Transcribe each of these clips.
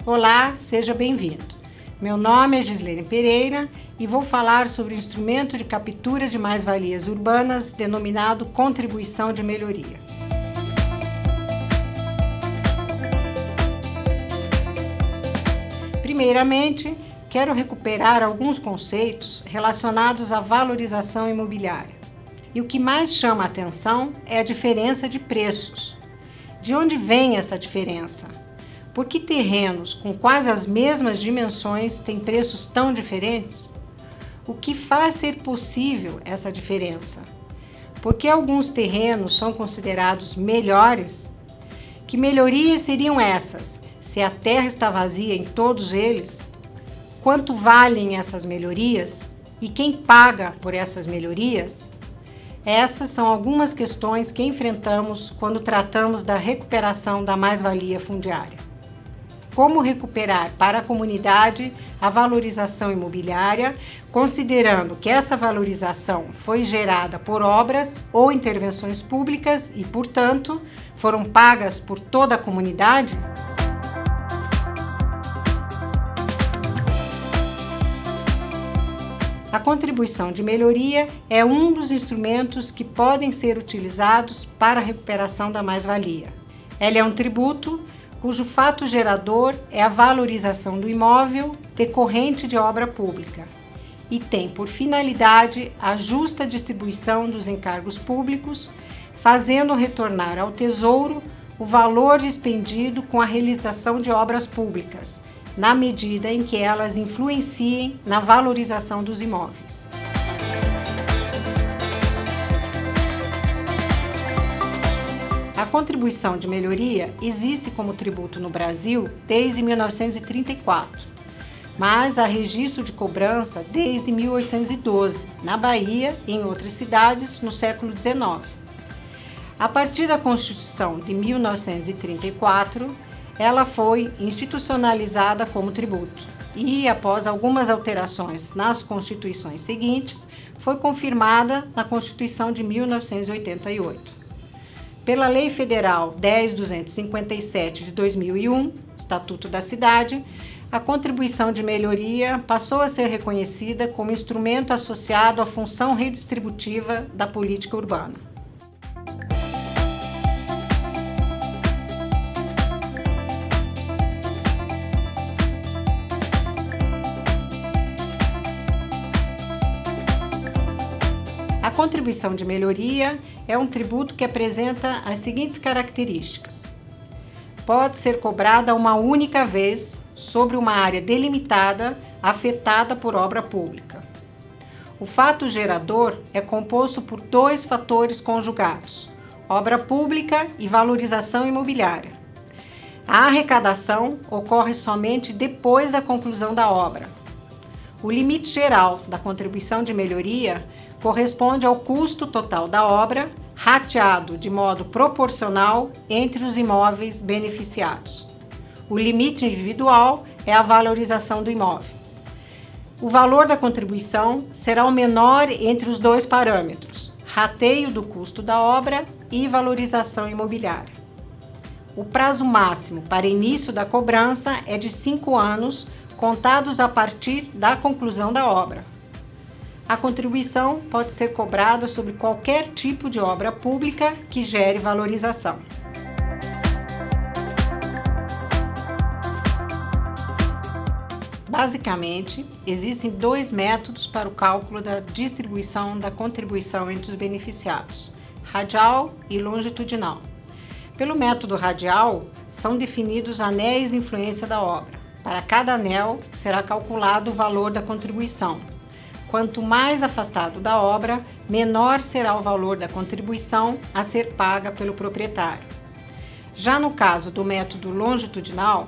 Olá, seja bem-vindo. Meu nome é Gislene Pereira e vou falar sobre o instrumento de captura de mais-valias urbanas denominado Contribuição de Melhoria. Primeiramente, quero recuperar alguns conceitos relacionados à valorização imobiliária. E o que mais chama a atenção é a diferença de preços. De onde vem essa diferença? Por que terrenos com quase as mesmas dimensões têm preços tão diferentes? O que faz ser possível essa diferença? Por que alguns terrenos são considerados melhores? Que melhorias seriam essas, se a terra está vazia em todos eles? Quanto valem essas melhorias? E quem paga por essas melhorias? Essas são algumas questões que enfrentamos quando tratamos da recuperação da mais-valia fundiária. Como recuperar para a comunidade a valorização imobiliária, considerando que essa valorização foi gerada por obras ou intervenções públicas e, portanto, foram pagas por toda a comunidade? A contribuição de melhoria é um dos instrumentos que podem ser utilizados para a recuperação da mais-valia. Ela é um tributo cujo fato gerador é a valorização do imóvel decorrente de obra pública e tem por finalidade a justa distribuição dos encargos públicos, fazendo retornar ao Tesouro o valor despendido com a realização de obras públicas, na medida em que elas influenciem na valorização dos imóveis. A contribuição de melhoria existe como tributo no Brasil desde 1934, mas há registro de cobrança desde 1812, na Bahia e em outras cidades no século XIX. A partir da Constituição de 1934, ela foi institucionalizada como tributo e, após algumas alterações nas constituições seguintes, foi confirmada na Constituição de 1988. Pela Lei Federal 10.257 de 2001, Estatuto da Cidade, a contribuição de melhoria passou a ser reconhecida como instrumento associado à função redistributiva da política urbana. A contribuição de melhoria é um tributo que apresenta as seguintes características. Pode ser cobrada uma única vez sobre uma área delimitada afetada por obra pública. O fato gerador é composto por dois fatores conjugados: obra pública e valorização imobiliária. A arrecadação ocorre somente depois da conclusão da obra. O limite geral da contribuição de melhoria corresponde ao custo total da obra, rateado de modo proporcional entre os imóveis beneficiados. O limite individual é a valorização do imóvel. O valor da contribuição será o menor entre os dois parâmetros, rateio do custo da obra e valorização imobiliária. O prazo máximo para início da cobrança é de 5 anos, contados a partir da conclusão da obra. A contribuição pode ser cobrada sobre qualquer tipo de obra pública que gere valorização. Basicamente, existem dois métodos para o cálculo da distribuição da contribuição entre os beneficiados: radial e longitudinal. Pelo método radial, são definidos anéis de influência da obra. Para cada anel, será calculado o valor da contribuição. quanto mais afastado da obra, menor será o valor da contribuição a ser paga pelo proprietário. Já no caso do método longitudinal,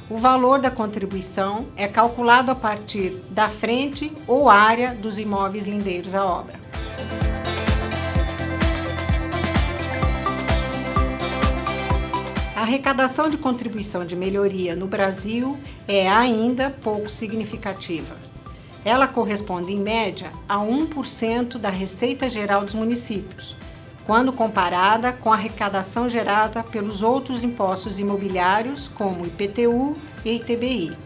o valor da contribuição é calculado a partir da frente ou área dos imóveis lindeiros à obra. A arrecadação de contribuição de melhoria no Brasil é ainda pouco significativa. Ela corresponde, em média, a 1% da receita geral dos municípios, quando comparada com a arrecadação gerada pelos outros impostos imobiliários, como IPTU e ITBI.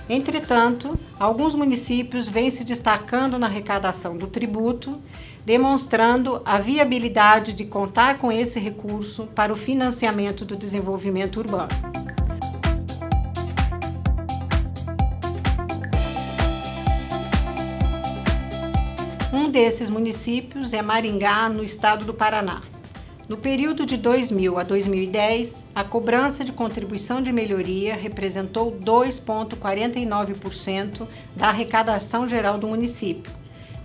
Entretanto, alguns municípios vêm se destacando na arrecadação do tributo, demonstrando a viabilidade de contar com esse recurso para o financiamento do desenvolvimento urbano. Um desses municípios é Maringá, no estado do Paraná. No período de 2000 a 2010, a cobrança de contribuição de melhoria representou 2,49% da arrecadação geral do município,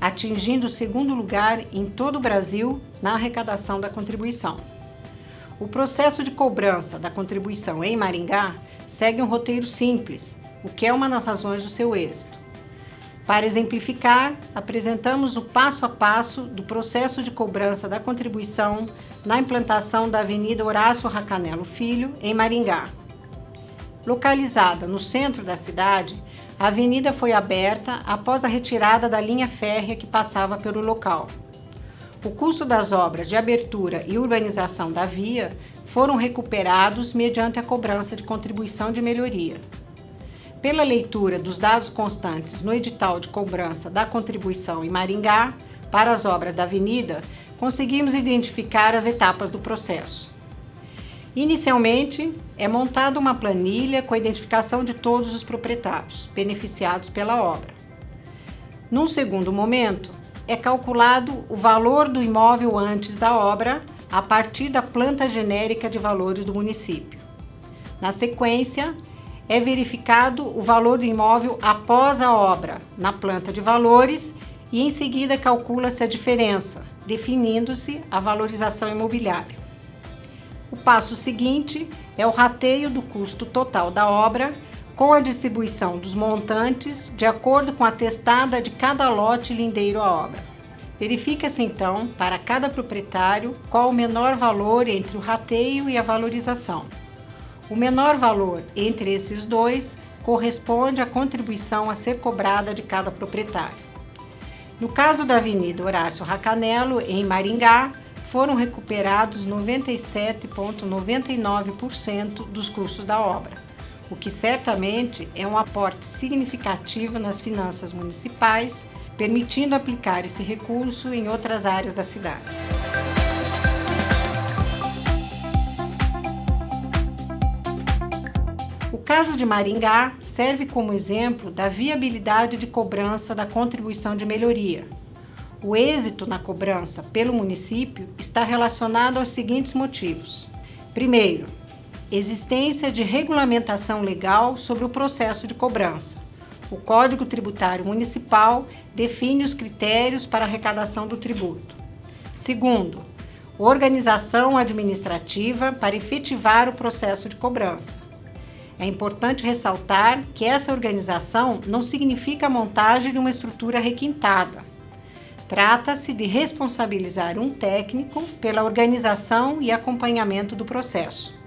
atingindo o segundo lugar em todo o Brasil na arrecadação da contribuição. O processo de cobrança da contribuição em Maringá segue um roteiro simples, o que é uma das razões do seu êxito. Para exemplificar, apresentamos o passo a passo do processo de cobrança da contribuição na implantação da Avenida Horácio Racanello Filho, em Maringá. Localizada no centro da cidade, a avenida foi aberta após a retirada da linha férrea que passava pelo local. O custo das obras de abertura e urbanização da via foram recuperados mediante a cobrança de contribuição de melhoria. Pela leitura dos dados constantes no edital de cobrança da contribuição em Maringá para as obras da avenida, conseguimos identificar as etapas do processo. Inicialmente, é montada uma planilha com a identificação de todos os proprietários beneficiados pela obra. Num segundo momento, é calculado o valor do imóvel antes da obra a partir da planta genérica de valores do município. Na sequência, é verificado o valor do imóvel após a obra, na planta de valores, e em seguida calcula-se a diferença, definindo-se a valorização imobiliária. O passo seguinte é o rateio do custo total da obra, com a distribuição dos montantes de acordo com a testada de cada lote lindeiro à obra. Verifica-se então, para cada proprietário, qual o menor valor entre o rateio e a valorização. O menor valor entre esses dois corresponde à contribuição a ser cobrada de cada proprietário. No caso da Avenida Horácio Racanello, em Maringá, foram recuperados 97,99% dos custos da obra, o que certamente é um aporte significativo nas finanças municipais, permitindo aplicar esse recurso em outras áreas da cidade. O caso de Maringá serve como exemplo da viabilidade de cobrança da contribuição de melhoria. O êxito na cobrança pelo município está relacionado aos seguintes motivos. Primeiro, existência de regulamentação legal sobre o processo de cobrança. O Código Tributário Municipal define os critérios para arrecadação do tributo. Segundo, organização administrativa para efetivar o processo de cobrança. É importante ressaltar que essa organização não significa a montagem de uma estrutura requintada. Trata-se de responsabilizar um técnico pela organização e acompanhamento do processo.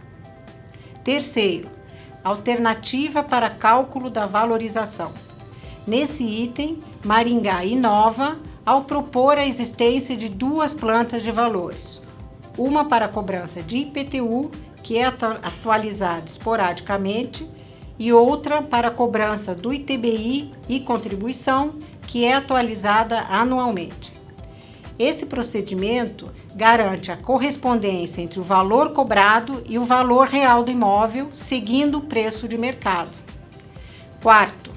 Terceiro, alternativa para cálculo da valorização. Nesse item, Maringá inova ao propor a existência de duas plantas de valores, uma para cobrança de IPTU, que é atualizada esporadicamente, e outra para cobrança do ITBI e contribuição, que é atualizada anualmente. Esse procedimento garante a correspondência entre o valor cobrado e o valor real do imóvel, seguindo o preço de mercado. Quarto,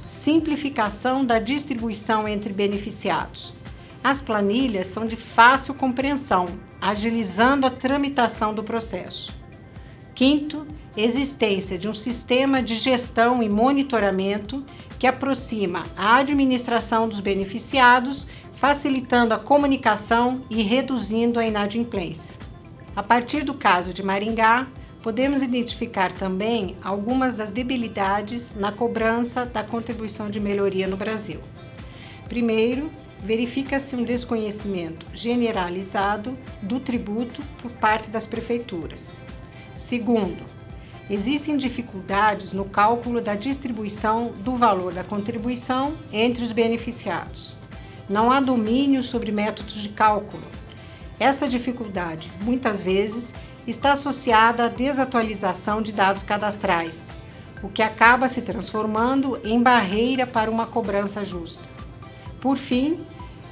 simplificação da distribuição entre beneficiados. As planilhas são de fácil compreensão, agilizando a tramitação do processo. Quinto, existência de um sistema de gestão e monitoramento que aproxima a administração dos beneficiados, facilitando a comunicação e reduzindo a inadimplência. A partir do caso de Maringá, podemos identificar também algumas das debilidades na cobrança da contribuição de melhoria no Brasil. Primeiro, verifica-se um desconhecimento generalizado do tributo por parte das prefeituras. Segundo, existem dificuldades no cálculo da distribuição do valor da contribuição entre os beneficiados. Não há domínio sobre métodos de cálculo. Essa dificuldade, muitas vezes, está associada à desatualização de dados cadastrais, o que acaba se transformando em barreira para uma cobrança justa. Por fim,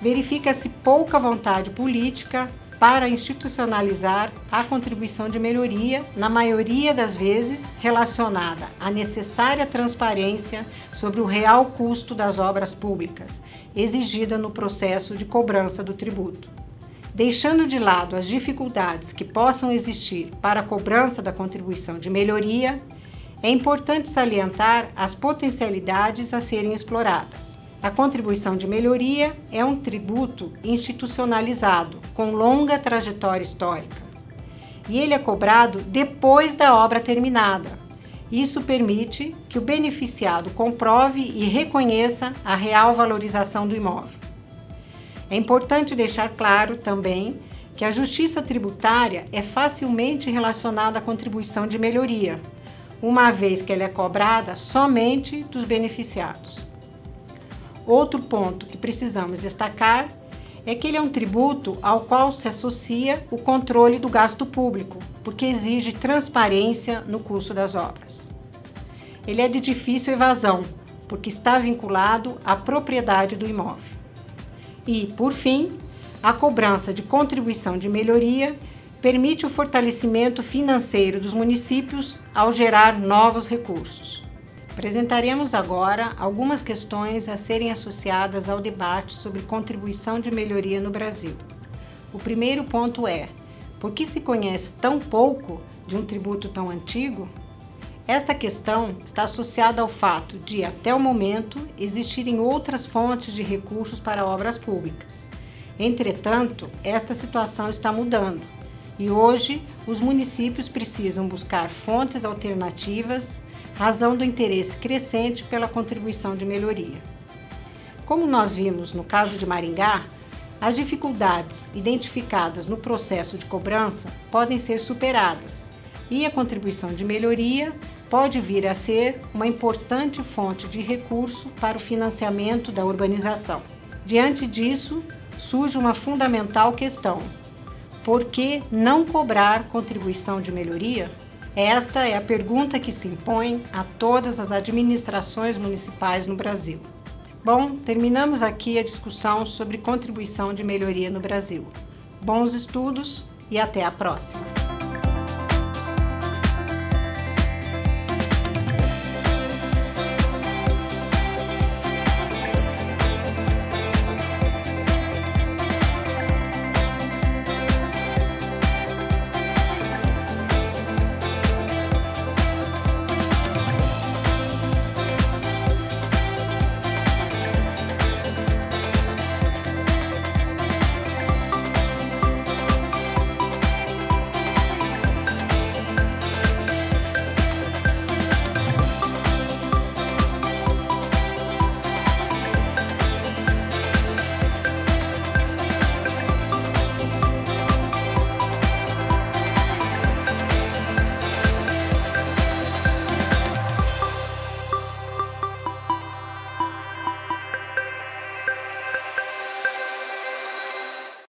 verifica-se pouca vontade política para institucionalizar a contribuição de melhoria, na maioria das vezes relacionada à necessária transparência sobre o real custo das obras públicas, exigida no processo de cobrança do tributo. Deixando de lado as dificuldades que possam existir para a cobrança da contribuição de melhoria, é importante salientar as potencialidades a serem exploradas. A contribuição de melhoria é um tributo institucionalizado, com longa trajetória histórica. E ele é cobrado depois da obra terminada. Isso permite que o beneficiado comprove e reconheça a real valorização do imóvel. É importante deixar claro também que a justiça tributária é facilmente relacionada à contribuição de melhoria, uma vez que ela é cobrada somente dos beneficiados. Outro ponto que precisamos destacar é que ele é um tributo ao qual se associa o controle do gasto público, porque exige transparência no custo das obras. Ele é de difícil evasão, porque está vinculado à propriedade do imóvel. E, por fim, a cobrança de contribuição de melhoria permite o fortalecimento financeiro dos municípios ao gerar novos recursos. Apresentaremos agora algumas questões a serem associadas ao debate sobre contribuição de melhoria no Brasil. O primeiro ponto é: por que se conhece tão pouco de um tributo tão antigo? Esta questão está associada ao fato de, até o momento, existirem outras fontes de recursos para obras públicas. Entretanto, esta situação está mudando e hoje os municípios precisam buscar fontes alternativas, razão do interesse crescente pela contribuição de melhoria. Como nós vimos no caso de Maringá, as dificuldades identificadas no processo de cobrança podem ser superadas e a contribuição de melhoria pode vir a ser uma importante fonte de recurso para o financiamento da urbanização. Diante disso, surge uma fundamental questão: por que não cobrar contribuição de melhoria? Esta é a pergunta que se impõe a todas as administrações municipais no Brasil. Bom, terminamos aqui a discussão sobre contribuição de melhoria no Brasil. Bons estudos e até a próxima!